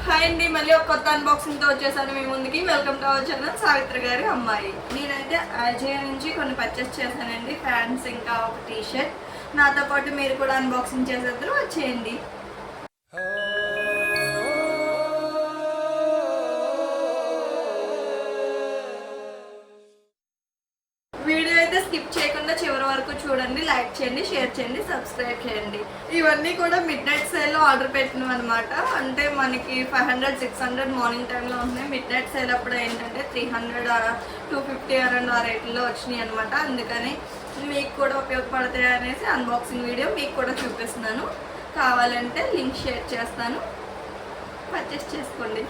Hi అండి, మళ్ళీ ఒక కొత్త అన్బాక్సింగ్తో వచ్చేసాను మీ ముందుకి. Welcome to our channel Savitri గారి అమ్మాయి. నేనైతే అజయ్ నుంచి కొన్ని పర్చేస్ చేశానండి, ప్యాంట్స్ ఇంకా ఒక టీషర్ట్. నాతో పాటు మీరు కూడా అన్బాక్సింగ్ చేసేద్దరు వచ్చేయండి. వీడియో అయితే స్కిప్ చేయకుండా చివరి వరకు చూడండి, లైక్ చేయండి, షేర్ చేయండి, సబ్స్క్రైబ్ చేయండి. ఇవన్నీ కూడా మిడ్ నైట్ సేల్లో ఆర్డర్ పెట్టినవి అనమాట. అంటే మనకి 500-600 మార్నింగ్ టైంలో ఉన్నాయి. మిడ్ నైట్ సేల్ అప్పుడు ఏంటంటే 300-250 అరౌండ్ ఆ రేట్లో వచ్చినాయి అనమాట. అందుకని మీకు కూడా ఉపయోగపడతాయి అనేసి అన్బాక్సింగ్ వీడియో మీకు కూడా చూపిస్తున్నాను. కావాలంటే లింక్ షేర్ చేస్తాను, పర్చేస్ చేసుకోండి.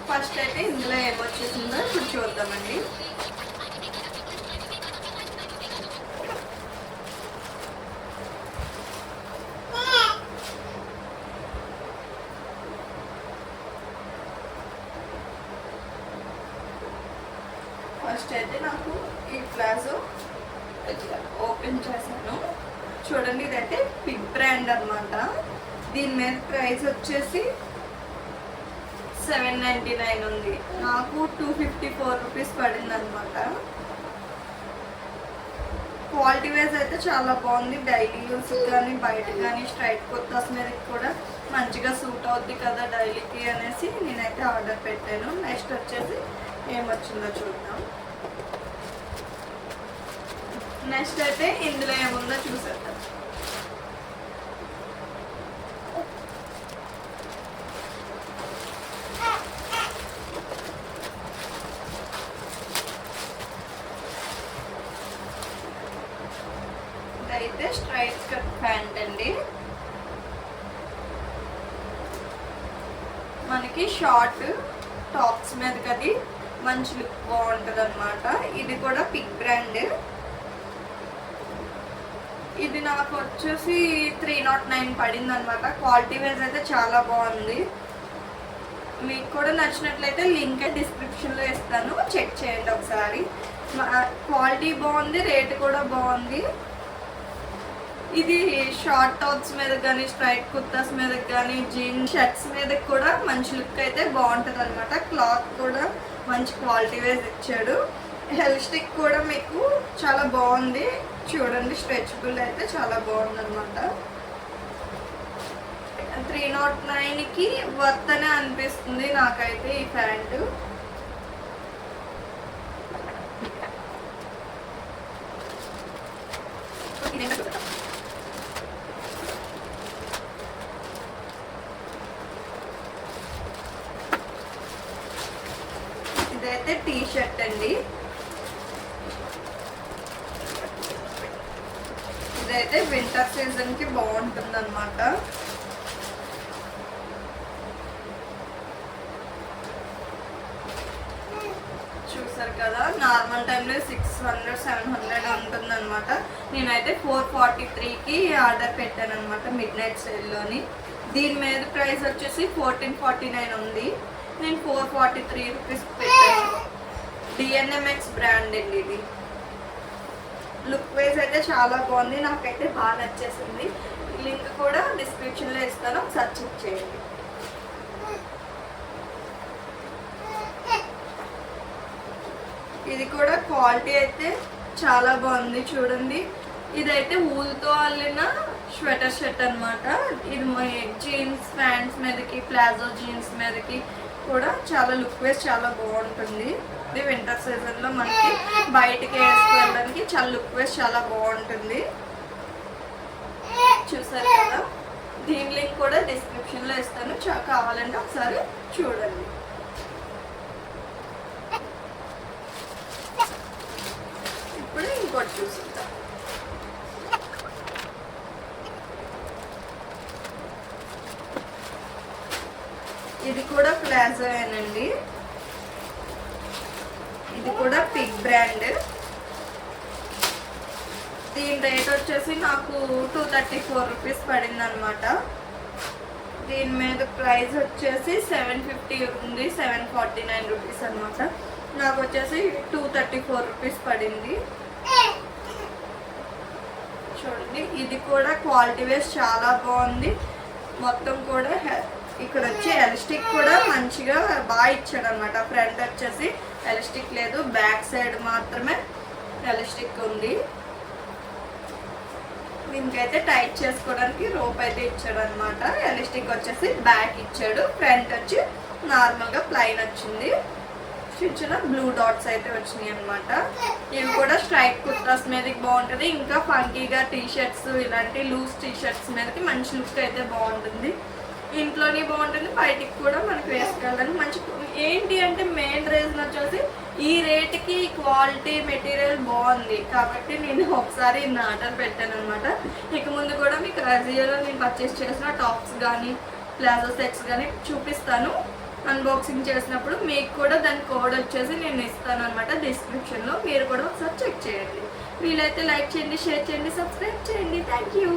ఫస్ట్ అయితే ఇందులో ఏమొచ్చేసిందో ఇప్పుడు చూద్దామండి. ఫస్ట్ అయితే నాకు ఈ ప్లాజో ఓపెన్ చేశాను. చూడండి, ఇదైతే బిగ్ బ్రాండ్ అనమాట. దీని మీద ప్రైస్ వచ్చేసి 799 ఉంది. నాకు 254 రూపీస్ పడింది అనమాట. క్వాలిటీ వైజ్ అయితే చాలా బాగుంది. డైలీ యూస్ కానీ బయట కానీ స్ట్రైట్ కుర్తాస్ మీద కూడా మంచిగా సూట్ అవుద్ది కదా డైలీకి అనేసి నేనైతే ఆర్డర్ పెట్టాను. నెక్స్ట్ వచ్చేసి ఏమొచ్చిందో చూద్దాం. నెక్స్ట్ అయితే ఇందులో ఏముందో చూసేద్దాం. అయితే స్ట్రైట్ కట్ ప్యాంట్ అండి. మనకి షార్ట్ టాప్స్ మీదకి అది మంచి లుక్ బాగుంటుంది అనమాట. ఇది కూడా బిగ్ బ్రాండ్. ఇది నాకు వచ్చేసి 309 పడింది అనమాట. క్వాలిటీ వైజ్ అయితే చాలా బాగుంది. మీకు కూడా నచ్చినట్లయితే లింక్ డిస్క్రిప్షన్లో ఇస్తాను, చెక్ చేయండి ఒకసారి. క్వాలిటీ బాగుంది, రేట్ కూడా బాగుంది. ఇది షార్ట్ టాప్స్ మీద కానీ స్ట్రైట్ కుర్తాస్ మీద కానీ జీన్స్ షర్ట్స్ మీద కూడా మంచి లుక్ అయితే బాగుంటుంది అనమాట. క్లాత్ కూడా మంచి క్వాలిటీ వైజ్ ఇచ్చాడు. హెల్ స్టిక్ కూడా మీకు చాలా బాగుంది. చూడండి, స్ట్రెచబుల్ అయితే చాలా బాగుంది అనమాట. 309కి వర్త్ అనే అనిపిస్తుంది నాకైతే ఈ ప్యాంటు. ఇదైతే టీ షర్ట్ అండి. ఇదైతే వింటర్ సీజన్ కి బాగుంటుంది అనమాట. చూసారు కదా, నార్మల్ టైంలో 600-700 ఉంటుంది అనమాట. నేనైతే 443కి ఆర్డర్ పెట్టాను అనమాట మిడ్ నైట్ సేల్లోని. దీని మీద ప్రైస్ వచ్చేసి 1449 ఉంది. నేను 443 రూపీస్ పెట్టాను. డిఎన్ఎంఎక్స్ బ్రాండ్ అండి ఇది. లుక్ వైజ్ అయితే చాలా బాగుంది, నాకైతే బాగా నచ్చేసింది. లింక్ కూడా డిస్క్రిప్షన్లో ఇస్తాను, ఒకసారి చెక్ చేయండి. ఇది కూడా క్వాలిటీ అయితే చాలా బాగుంది. చూడండి, ఇదైతే ఊల్తో అల్లిన స్వెటర్ షర్ట్ అనమాట. ఇది జీన్స్ ప్యాంట్స్ మీదకి, ప్లాజో జీన్స్ మీదకి కూడా చాలా లుక్ వైజ్ చాలా బాగుంటుంది. ఇది వింటర్ సీజన్లో మనకి బయటికి వేసుకోవడానికి చాలా లుక్ వైజ్ చాలా బాగుంటుంది. చూసారు కదా, దీని లింక్ కూడా డిస్క్రిప్షన్లో ఇస్తాను, కావాలంటే ఒకసారి చూడండి. ఇప్పుడు ఇంకోటి చూసుకుంటాం. ఇది కూడా ప్లాజో ఏనండి. ఇది కూడా బిగ్ బ్రాండ్. దీని రేట్ వచ్చేసి నాకు 234 రూపీస్ పడింది అనమాట. దీని మీద ప్రైస్ వచ్చేసి 750 ఉంది, 749 రూపీస్ అనమాట. నాకు వచ్చేసి 234 రూపీస్ పడింది. చూడండి, ఇది కూడా క్వాలిటీ వైజ్ చాలా బాగుంది. మొత్తం కూడా ఇక్కడ వచ్చి ఎలాస్టిక్ కూడా మంచిగా బాగా ఇచ్చాడు అనమాట. ఫ్రంట్ వచ్చేసి ఎలాస్టిక్ లేదు, బ్యాక్ సైడ్ మాత్రమే ఎలాస్టిక్ ఉంది. దీనికైతే టైట్ చేసుకోవడానికి రోప్ అయితే ఇచ్చాడు అనమాట. ఎలాస్టిక్ వచ్చేసి బ్యాక్ ఇచ్చాడు, ఫ్రంట్ వచ్చి నార్మల్గా ప్లైన్ వచ్చింది. చిన్న బ్లూ డాట్స్ అయితే వచ్చినాయి అనమాట. ఇవి కూడా స్ట్రైట్ కుర్తాస్ మీదకి బాగుంటుంది. ఇంకా ఫంకీగా టీ షర్ట్స్, ఇలాంటి లూజ్ టీ షర్ట్స్ మీదకి మంచి లుక్ అయితే బాగుంటుంది. ఇంట్లోనే బాగుంటుంది, బయటికి కూడా మనకి వేసుకోవాలని మంచి. ఏంటి అంటే మెయిన్ రీజన్ వచ్చేసి ఈ రేట్కి క్వాలిటీ మెటీరియల్ బాగుంది కాబట్టి నేను ఒకసారి ఆర్డర్ పెట్టాను అనమాట. ఇక ముందు కూడా మీకు అజియోలో నేను పర్చేస్ చేసిన టాప్స్ కానీ ప్లాజో సెట్స్ కానీ చూపిస్తాను అన్బాక్సింగ్ చేసినప్పుడు. మీకు కూడా దాని కోడ్ వచ్చేసి నేను ఇస్తాను అనమాట డిస్క్రిప్షన్లో. మీరు కూడా ఒకసారి చెక్ చేయండి. వీలైతే లైక్ చేయండి, షేర్ చేయండి, సబ్స్క్రైబ్ చేయండి. Thank you.